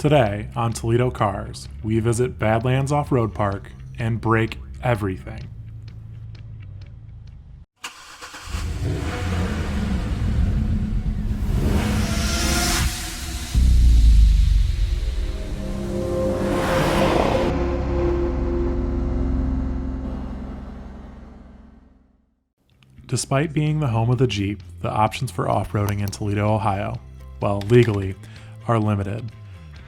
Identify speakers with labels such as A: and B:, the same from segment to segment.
A: Today on Toledo Cars, we visit Badlands Off Road Park and break everything. Despite being the home of the Jeep, the options for off-roading in Toledo, Ohio, well, legally, are limited.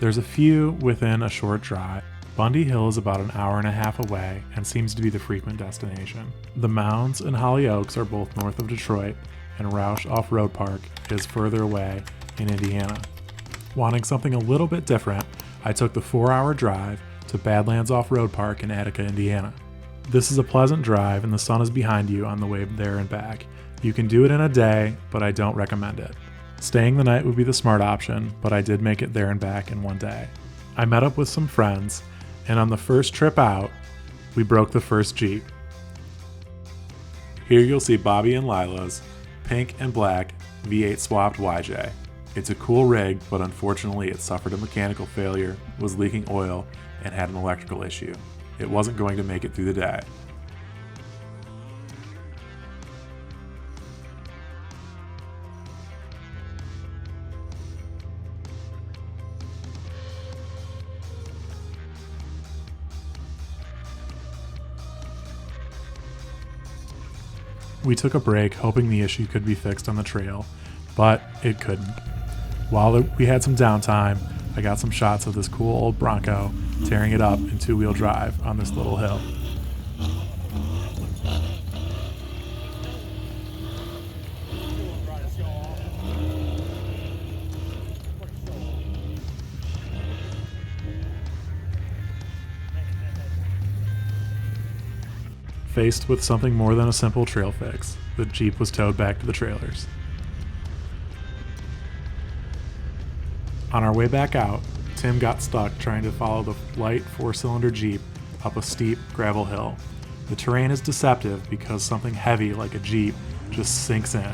A: There's a few within a short drive. Bundy Hill is about an hour and a half away and seems to be the frequent destination. The Mounds and Hollyoaks are both north of Detroit, and Roush Off-Road Park is further away in Indiana. Wanting something a little bit different, I took the 4-hour drive to Badlands Off-Road Park in Attica, Indiana. This is a pleasant drive and the sun is behind you on the way there and back. You can do it in a day, but I don't recommend it. Staying the night would be the smart option, but I did make it there and back in one day. I met up with some friends, and on the first trip out, we broke the first Jeep. Here you'll see Bobby and Lila's pink and black V8 swapped YJ. It's a cool rig, but unfortunately it suffered a mechanical failure, was leaking oil, and had an electrical issue. It wasn't going to make it through the day. We took a break hoping the issue could be fixed on the trail, but it couldn't. While we had some downtime, I got some shots of this cool old Bronco tearing it up in two-wheel drive on this little hill. Faced with something more than a simple trail fix, the Jeep was towed back to the trailers. On our way back out, Tim got stuck trying to follow the light 4-cylinder Jeep up a steep gravel hill. The terrain is deceptive because something heavy like a Jeep just sinks in.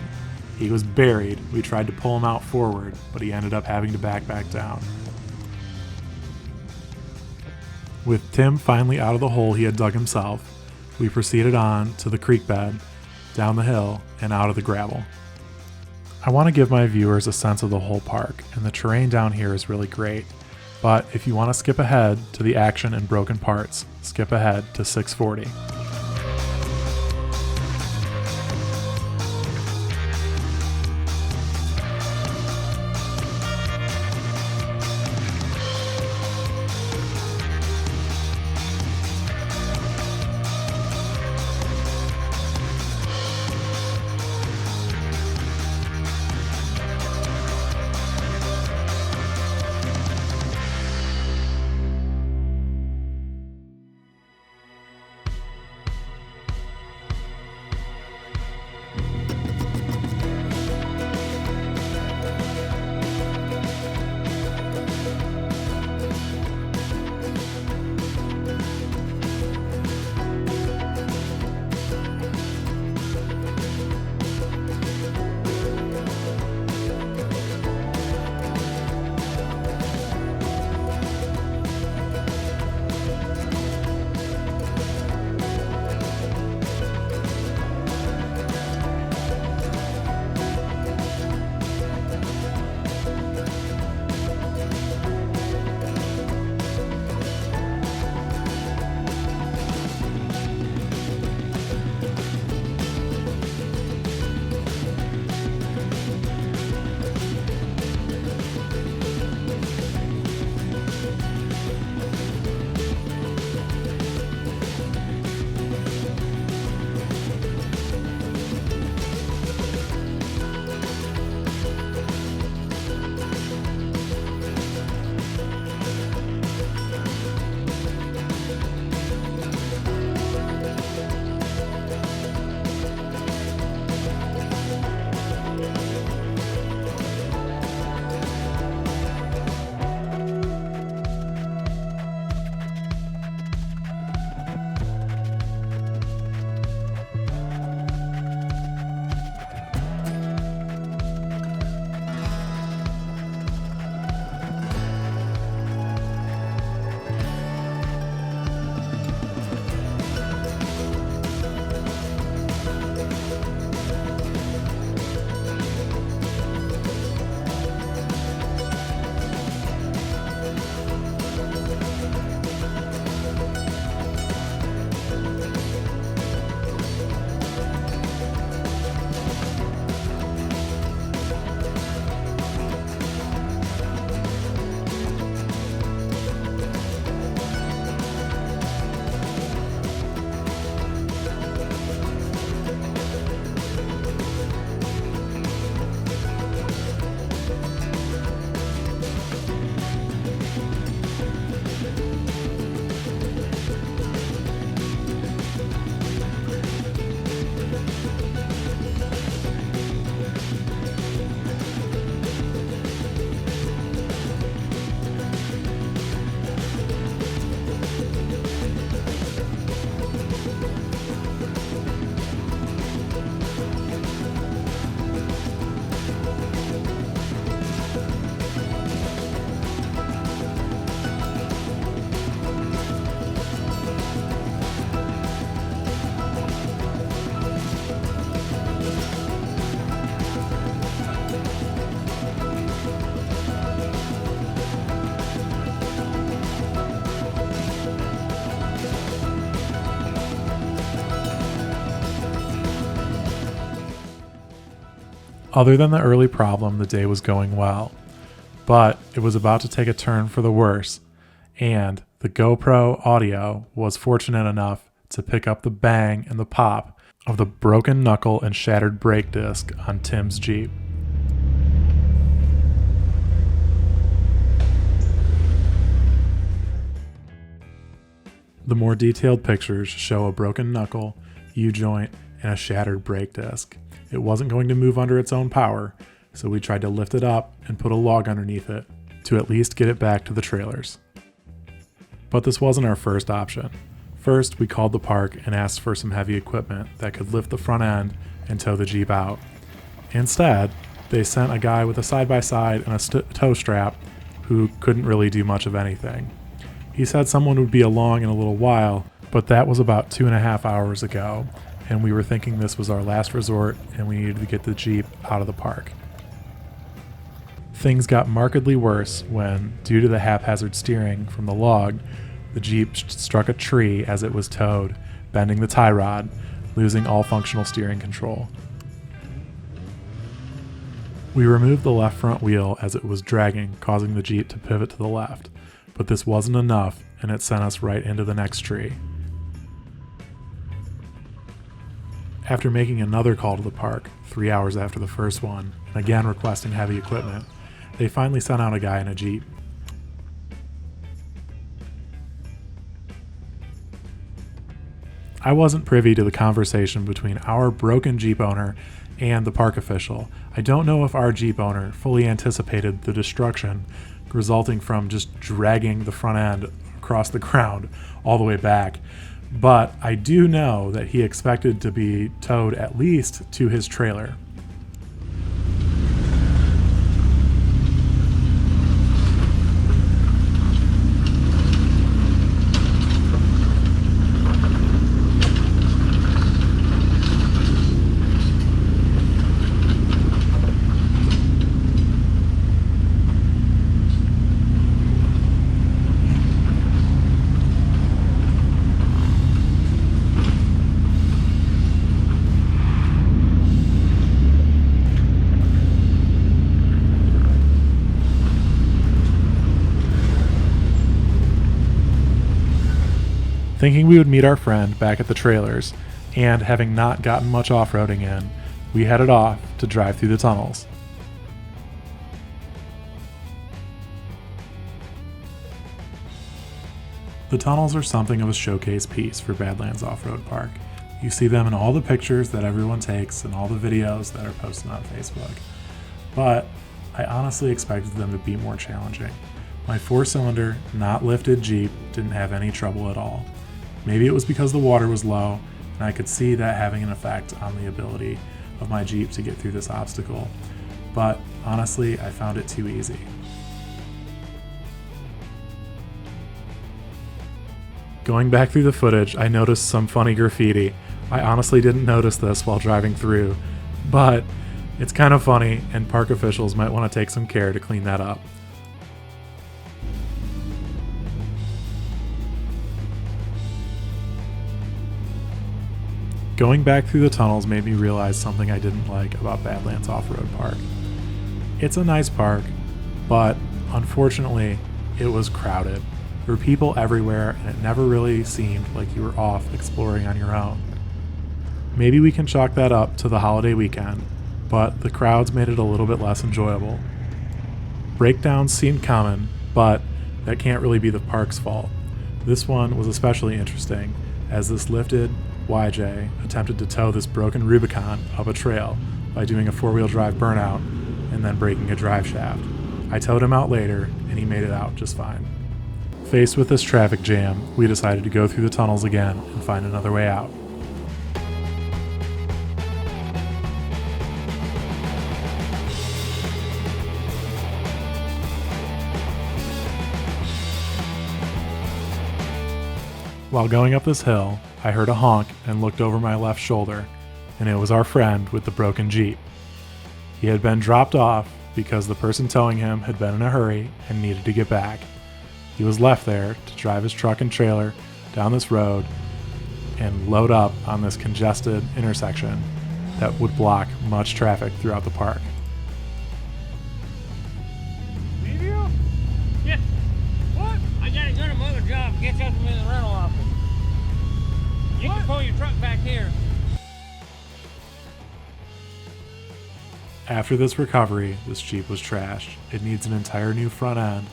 A: He was buried. We tried to pull him out forward, but he ended up having to back down. With Tim finally out of the hole he had dug himself, we proceeded on to the creek bed, down the hill, and out of the gravel. I want to give my viewers a sense of the whole park, and the terrain down here is really great. But if you want to skip ahead to the action and broken parts, skip ahead to 640. Other than the early problem, the day was going well, but it was about to take a turn for the worse, and the GoPro audio was fortunate enough to pick up the bang and the pop of the broken knuckle and shattered brake disc on Tim's Jeep. The more detailed pictures show a broken knuckle, U-joint, and a shattered brake disc. It wasn't going to move under its own power, so we tried to lift it up and put a log underneath it to at least get it back to the trailers. But this wasn't our first option. First, we called the park and asked for some heavy equipment that could lift the front end and tow the Jeep out. Instead, they sent a guy with a side-by-side and a tow strap who couldn't really do much of anything. He said someone would be along in a little while, but that was about 2.5 hours ago, and we were thinking this was our last resort and we needed to get the Jeep out of the park. Things got markedly worse when, due to the haphazard steering from the log, the Jeep struck a tree as it was towed, bending the tie rod, losing all functional steering control. We removed the left front wheel as it was dragging, causing the Jeep to pivot to the left, but this wasn't enough and it sent us right into the next tree. After making another call to the park, 3 hours after the first one, and again requesting heavy equipment, they finally sent out a guy in a Jeep. I wasn't privy to the conversation between our broken Jeep owner and the park official. I don't know if our Jeep owner fully anticipated the destruction resulting from just dragging the front end across the ground all the way back, but I do know that he expected to be towed at least to his trailer. Thinking we would meet our friend back at the trailers, and having not gotten much off-roading in, we headed off to drive through the tunnels. The tunnels are something of a showcase piece for Badlands Off-Road Park. You see them in all the pictures that everyone takes and all the videos that are posted on Facebook. But I honestly expected them to be more challenging. My 4-cylinder, not lifted Jeep didn't have any trouble at all. Maybe it was because the water was low, and I could see that having an effect on the ability of my Jeep to get through this obstacle. But honestly, I found it too easy. Going back through the footage, I noticed some funny graffiti. I honestly didn't notice this while driving through, but it's kind of funny, and park officials might want to take some care to clean that up. Going back through the tunnels made me realize something I didn't like about Badlands Off-Road Park. It's a nice park, but unfortunately, it was crowded. There were people everywhere, and it never really seemed like you were off exploring on your own. Maybe we can chalk that up to the holiday weekend, but the crowds made it a little bit less enjoyable. Breakdowns seemed common, but that can't really be the park's fault. This one was especially interesting, as this lifted YJ attempted to tow this broken Rubicon up a trail by doing a 4-wheel drive burnout and then breaking a drive shaft. I towed him out later, and he made it out just fine. Faced with this traffic jam, we decided to go through the tunnels again and find another way out. While going up this hill, I heard a honk and looked over my left shoulder, and it was our friend with the broken Jeep. He had been dropped off because the person towing him had been in a hurry and needed to get back. He was left there to drive his truck and trailer down this road and load up on this congested intersection that would block much traffic throughout the park.
B: Leave you? Yeah. What? I gotta go to my other job. Get you in the rental office. You can pull your truck back here.
A: After this recovery, this Jeep was trashed. It needs an entire new front end.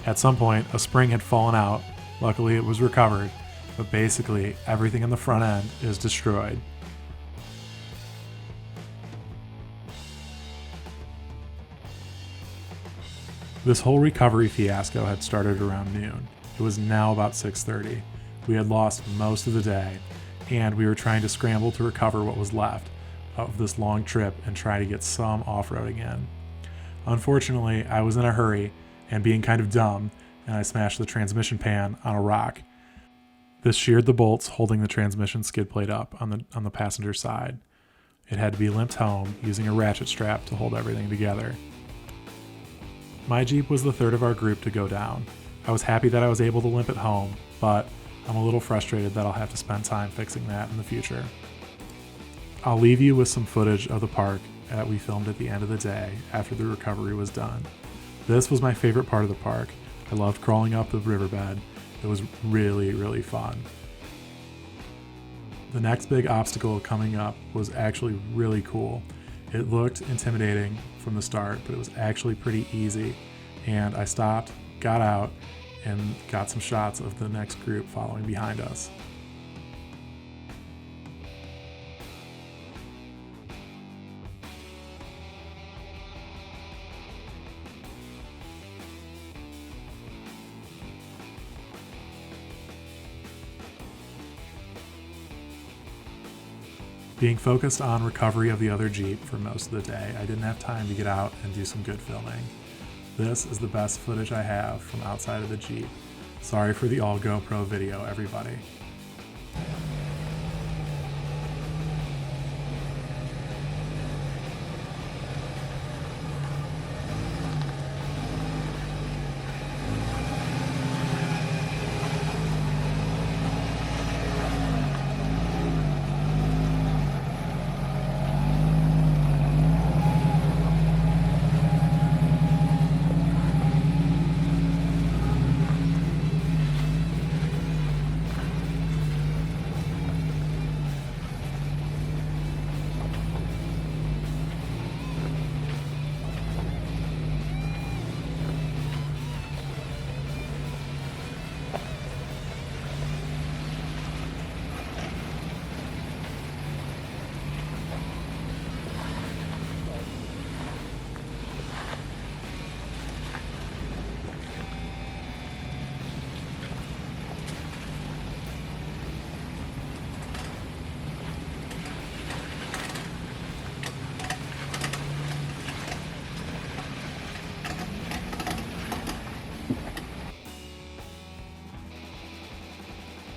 A: At some point, a spring had fallen out. Luckily, it was recovered, but basically everything in the front end is destroyed. This whole recovery fiasco had started around noon. It was now about 6:30. We had lost most of the day, and we were trying to scramble to recover what was left of this long trip and try to get some off-roading in. Unfortunately, I was in a hurry and being kind of dumb, and I smashed the transmission pan on a rock. This sheared the bolts holding the transmission skid plate up on the passenger side. It had to be limped home using a ratchet strap to hold everything together. My Jeep was the third of our group to go down. I was happy that I was able to limp it home, but I'm a little frustrated that I'll have to spend time fixing that in the future. I'll leave you with some footage of the park that we filmed at the end of the day after the recovery was done. This was my favorite part of the park. I loved crawling up the riverbed. It was really, really fun. The next big obstacle coming up was actually really cool. It looked intimidating from the start, but it was actually pretty easy. And I stopped, got out, and got some shots of the next group following behind us. Being focused on recovery of the other Jeep for most of the day, I didn't have time to get out and do some good filming. This is the best footage I have from outside of the Jeep. Sorry for the all GoPro video, everybody.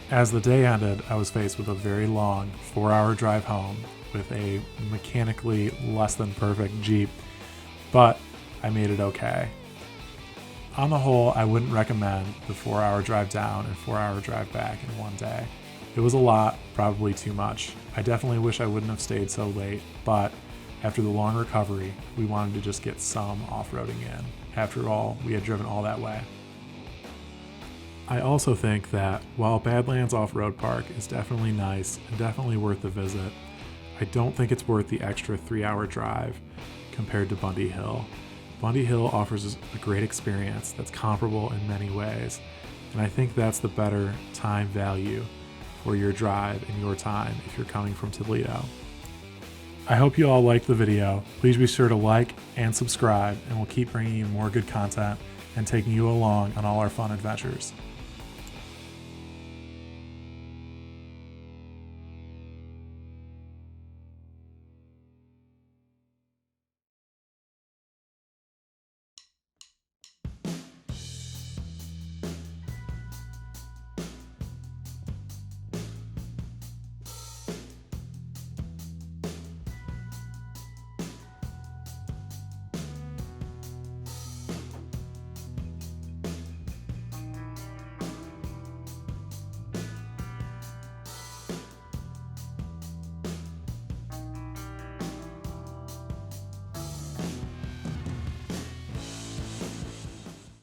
A: As the day ended, I was faced with a very long 4-hour drive home with a mechanically less than perfect Jeep, but I made it okay. On the whole, I wouldn't recommend the 4-hour drive down and 4-hour drive back in one day. It was a lot, probably too much. I definitely wish I wouldn't have stayed so late, but after the long recovery, we wanted to just get some off-roading in. After all, we had driven all that way. I also think that while Badlands Off-Road Park is definitely nice and definitely worth the visit, I don't think it's worth the extra 3-hour drive compared to Bundy Hill. Bundy Hill offers a great experience that's comparable in many ways, and I think that's the better time value for your drive and your time if you're coming from Toledo. I hope you all liked the video. Please be sure to like and subscribe, and we'll keep bringing you more good content and taking you along on all our fun adventures.